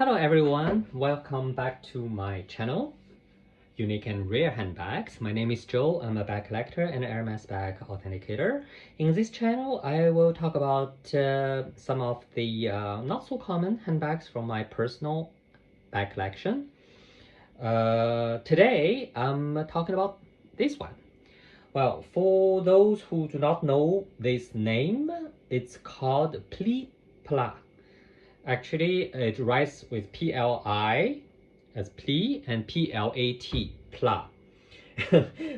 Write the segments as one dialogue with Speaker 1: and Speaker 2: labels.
Speaker 1: Hello everyone, welcome back to my channel, Unique and Rare Handbags. My name is Joe, I'm a bag collector and Hermes bag authenticator. In this channel, I will talk about some of the not so common handbags from my personal bag collection. Today, I'm talking about this one. Well, for those who do not know this name, it's called Pliplat. Actually, it writes with P-L-I as pli and P-L-A-T, pla.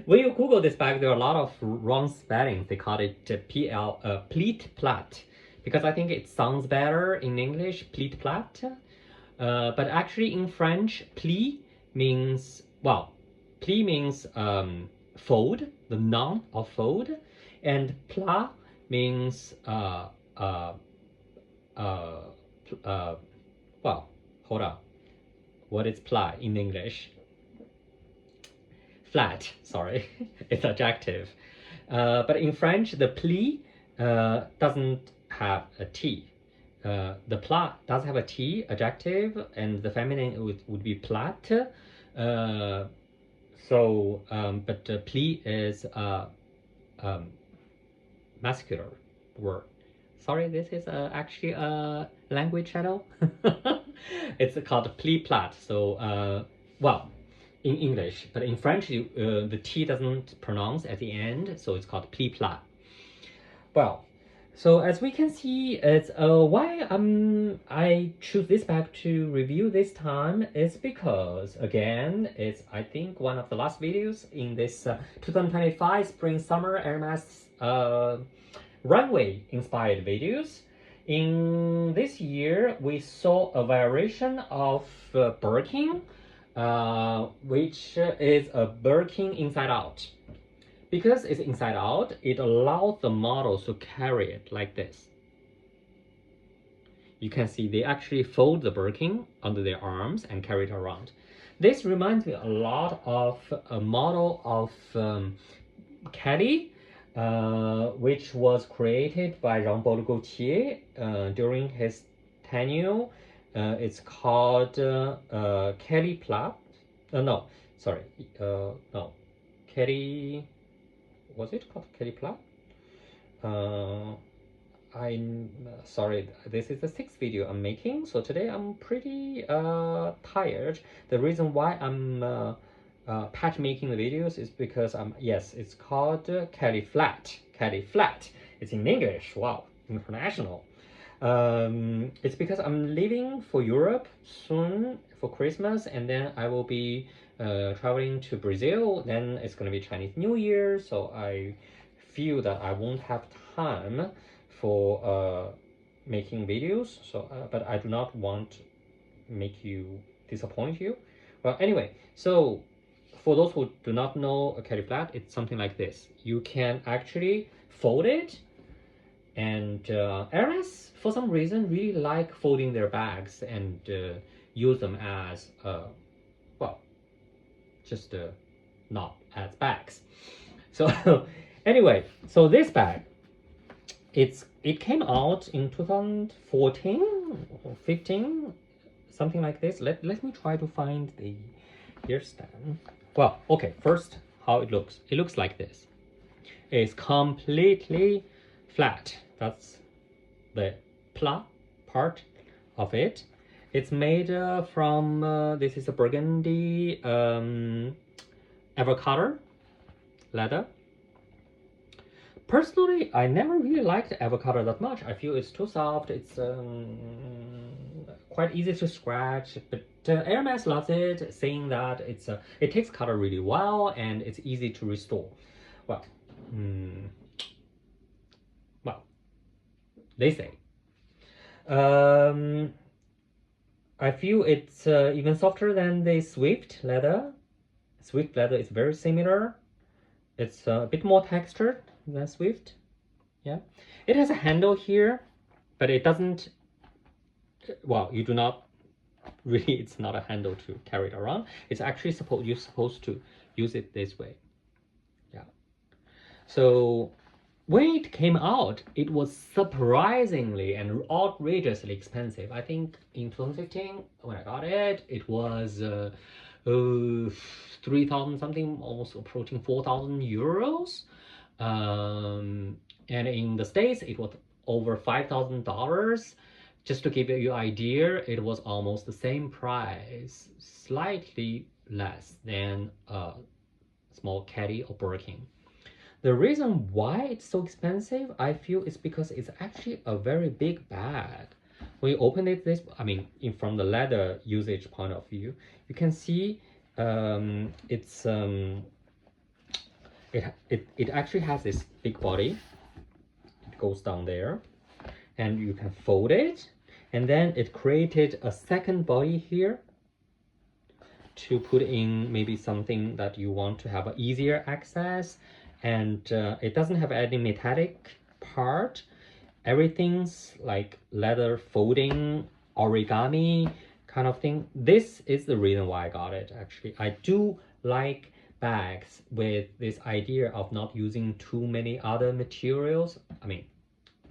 Speaker 1: When you Google this bag, there are a lot of wrong spellings. They call it pleat plat because I think it sounds better in English, pleat plat. But actually in French, pli means, well, pli means fold, the noun of fold, and plat means well, hold on. What is plat in English? Flat, sorry, it's adjective. But in French, the pli doesn't have a T. The plat does have a T, adjective, and the feminine would be plat. But pli is a masculine word. Sorry, this is actually a language channel. It's called Pliplat. So, well, in English, but in French, the T doesn't pronounce at the end, so it's called Pliplat. Well, so as we can see, it's why I choose this bag to review this time is because again, it's I think one of the last videos in this 2025 spring summer Hermes runway inspired videos. In this year, we saw a variation of Birkin, which is a Birkin inside out. Because it's inside out, it allows the models to carry it like this. You can see they actually fold the Birkin under their arms and carry it around. This reminds me a lot of a model of Kelly, which was created by Jean-Paul Gaultier during his tenure. It's called Kelly Plat. No, sorry. No. Kelly. Was it called Kelly Plat? I'm sorry, this is the sixth video I'm making, so today I'm pretty tired. The reason why I'm patch making the videos is because yes, it's called Kelly Flat. Kelly Flat. It's in English. Wow, international. It's because I'm leaving for Europe soon for Christmas, and then I will be traveling to Brazil. Then it's gonna be Chinese New Year, so I feel that I won't have time for making videos. So, but I do not want to disappoint you. Well, anyway, so for those who do not know a Kelly Flat, it's something like this. You can actually fold it, and Hermes, for some reason, really like folding their bags and use them as, well, just not as bags. So anyway, so this bag, it came out in 2014 or 15, something like this. Let me try to find the ear stand. Well, okay, first how it looks. It looks like this. It's completely flat. That's the plat part of it. It's made from this is a burgundy avocado leather. Personally, I never really liked avocado that much. I feel it's too soft. It's quite easy to scratch. But Hermes loves it, saying that it takes color really well and it's easy to restore. Well, well, they say. I feel it's even softer than the Swift leather. Swift leather is very similar. It's a bit more textured than Swift. Yeah, it has a handle here, but it doesn't. Well, you do not really. It's not a handle to carry it around. It's actually you're supposed to use it this way. Yeah. So when it came out, it was surprisingly and outrageously expensive. I think in 2015, when I got it, it was 3,000 something, almost approaching 4,000 euros. And in the States, it was over $5,000. Just to give you an idea, it was almost the same price, slightly less than a small caddy or Birkin. The reason why it's so expensive, I feel, is because it's actually a very big bag. When you open it, I mean, from the leather usage point of view, you can see it's it actually has this big body. It goes down there, and you can fold it, and then it created a second body here to put in maybe something that you want to have easier access, and it doesn't have any metallic part. Everything's like leather folding, origami kind of thing. This is the reason why I got it. Actually, I do like bags with this idea of not using too many other materials. I mean,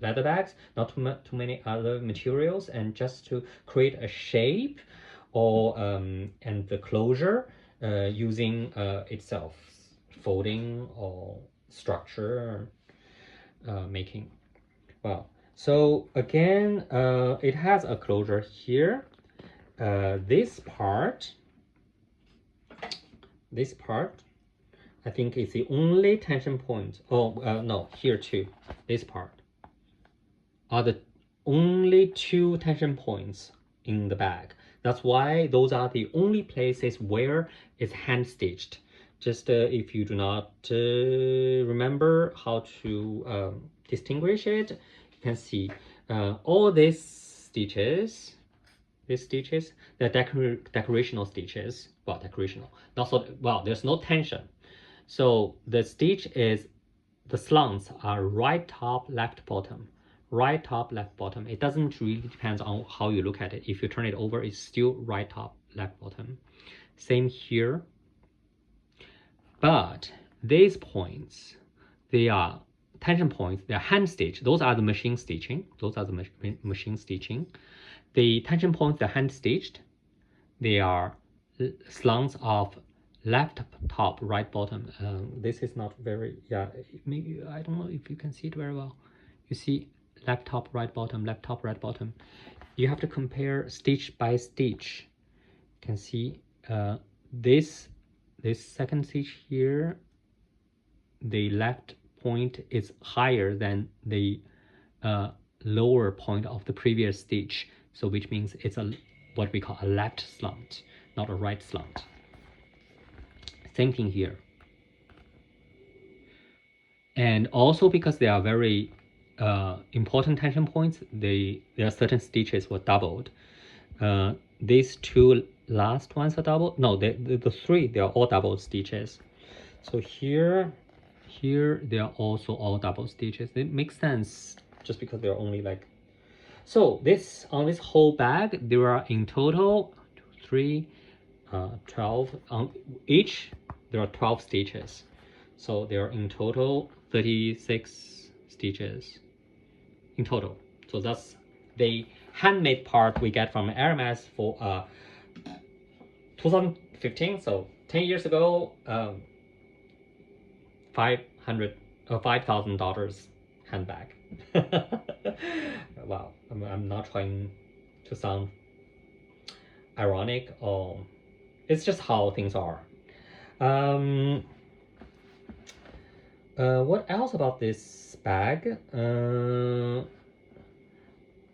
Speaker 1: leather bags, not too many other materials, and just to create a shape or and the closure using itself, folding or structure making. Well, so again, it has a closure here. This part, I think is the only tension point. Oh, no, here too. This part are the only two tension points in the bag. That's why those are the only places where it's hand stitched. Just if you do not remember how to distinguish it, you can see all these stitches, they're decorational stitches. Well, decorational, not so well. There's no tension, so the stitch is the slants are right top, left bottom. Right top, left bottom. It doesn't really depend on how you look at it. If you turn it over, it's still right top, left bottom. Same here. But these points, they are tension points. They're hand stitched. Those are the machine stitching. Machine stitching. The tension points, they're hand stitched. They are slants of left top, right bottom. This is not very, yeah, maybe, I don't know if you can see it very well. You see left top, right bottom, left top, right bottom. You have to compare stitch by stitch. You can see this second stitch here, the left point is higher than the lower point of the previous stitch. So which means it's what we call a left slant, not a right slant. Same thing here. And also because they are very important tension points, there are certain stitches were doubled. These two last ones are doubled. No, the three, they are all double stitches. So here they are also all double stitches. It makes sense just because they're only like. So this on this whole bag, there are in total 12 on each. There are 12 stitches. So there are in total 36 stitches in total. So that's the handmade part we get from Hermes for 2015. So 10 years ago, $5,000 handbag. Wow, I'm not trying to sound ironic, or it's just how things are. What else about this bag?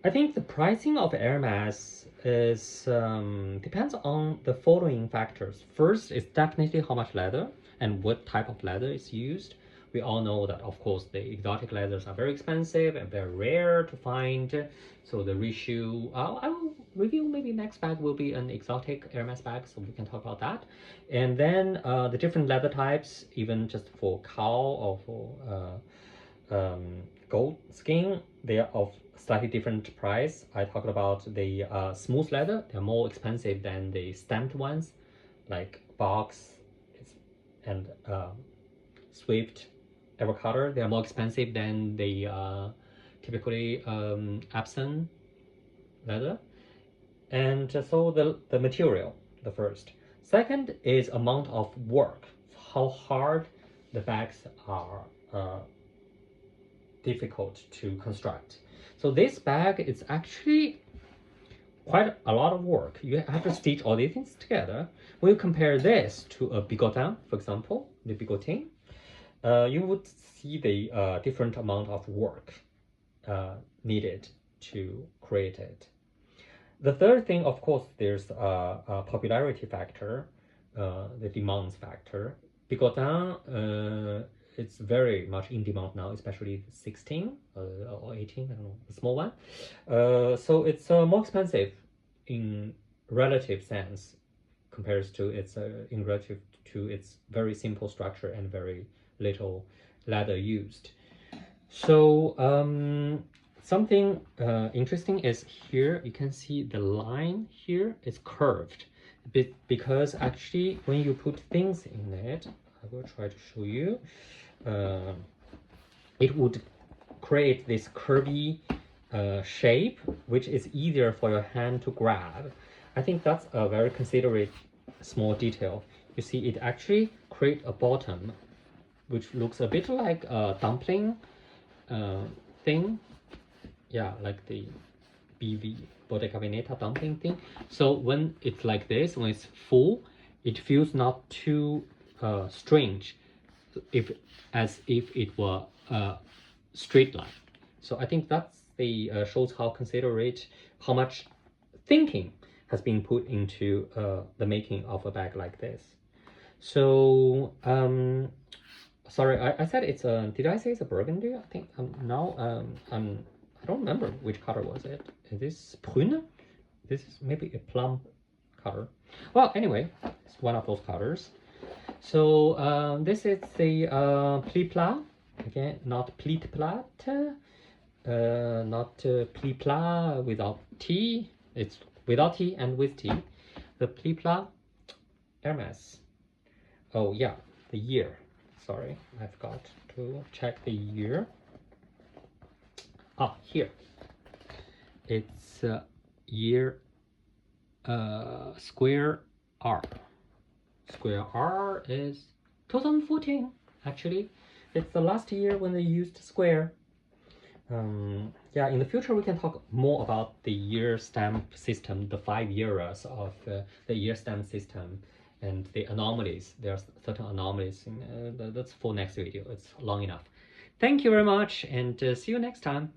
Speaker 1: I think the pricing of Hermes is depends on the following factors. First is definitely how much leather and what type of leather is used. We all know that, of course, the exotic leathers are very expensive and very rare to find. So the reissue, I will review, maybe next bag will be an exotic Hermes bag, so we can talk about that. And then the different leather types, even just for cow or for goat skin, they are of slightly different price. I talked about the smooth leather. They're more expensive than the stamped ones, like box and Swift avocado. They are more expensive than the typically Epson leather. And so the material, the first. Second is amount of work, how hard the bags are difficult to construct. So this bag is actually quite a lot of work. You have to stitch all these things together. When you compare this to a bigotin, for example, the bigotin, you would see the different amount of work needed to create it. The third thing, of course, there's a popularity factor, the demands factor. Bigotin, it's very much in demand now, especially 16 or 18, I don't know, the small one. So it's more expensive in relative sense compared to its in relative to its very simple structure and very little leather used. So something interesting is here you can see the line here is curved because actually when you put things in it, I will try to show you, it would create this curvy shape which is easier for your hand to grab. I think that's a very considerate small detail. You see it actually create a bottom which looks a bit like a dumpling thing, yeah, like the BV Bodega Veneta dumpling thing. So when it's like this, when it's full, it feels not too strange, as if it were a straight line. So I think that's the shows how considerate, how much thinking has been put into the making of a bag like this. So sorry, I said it's a, did I say it's a burgundy? I think now I don't remember which color was it. Is this prune? This is maybe a plum color. Well, anyway, it's one of those colors. So this is the Pliplat. Again, not Pliplat, not Pliplat without T. It's without T and with T. The Pliplat Hermes. Oh yeah, the year. Sorry, I've got to check the year. Ah, here. It's year square R. Square R is 2014, actually. It's the last year when they used square. Yeah, in the future we can talk more about the year stamp system, the 5 eras of the year stamp system and the anomalies. There are certain anomalies. That's for next video. It's long enough. Thank you very much and see you next time.